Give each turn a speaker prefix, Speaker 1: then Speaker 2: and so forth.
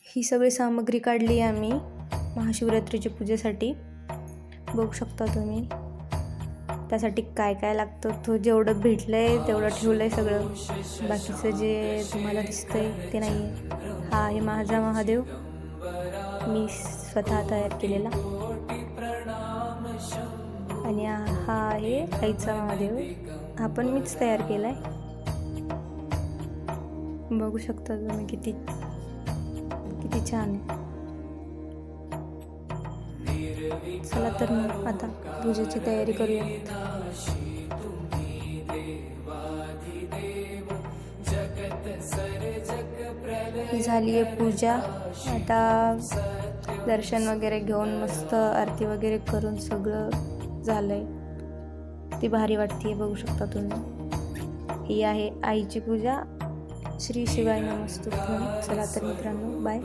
Speaker 1: ही सगळी सामग्री काढली आहे आम्ही महाशिवरात्रीच्या पूजेसाठी. बघू शकता तुम्ही त्यासाठी काय काय लागतं. तो जेवढं भेटलं आहे तेवढं ठेवलं आहे सगळं. बाकीचं जे तुम्हाला दिसतंय ते नाही आहे. हा आहे माझा महादेव, मी स्वतः तयार केलेला. आणि हा आहे आईचा महादेव, हा पण मीच तयार केला आहे. बघू शकता तुम्ही किती किती छान आहे. चला तर मग आता पूजेची तयारी करूया. ही झाली आहे पूजा. आता दर्शन वगैरे घेऊन मस्त आरती वगैरे करून सगळं झालंय. ती भारी वाटते. बघू शकता तुम्ही. ही आहे आईची पूजा. श्री शिवाय नमस्तुभ्यं. चला तर मित्रांनो, बाय.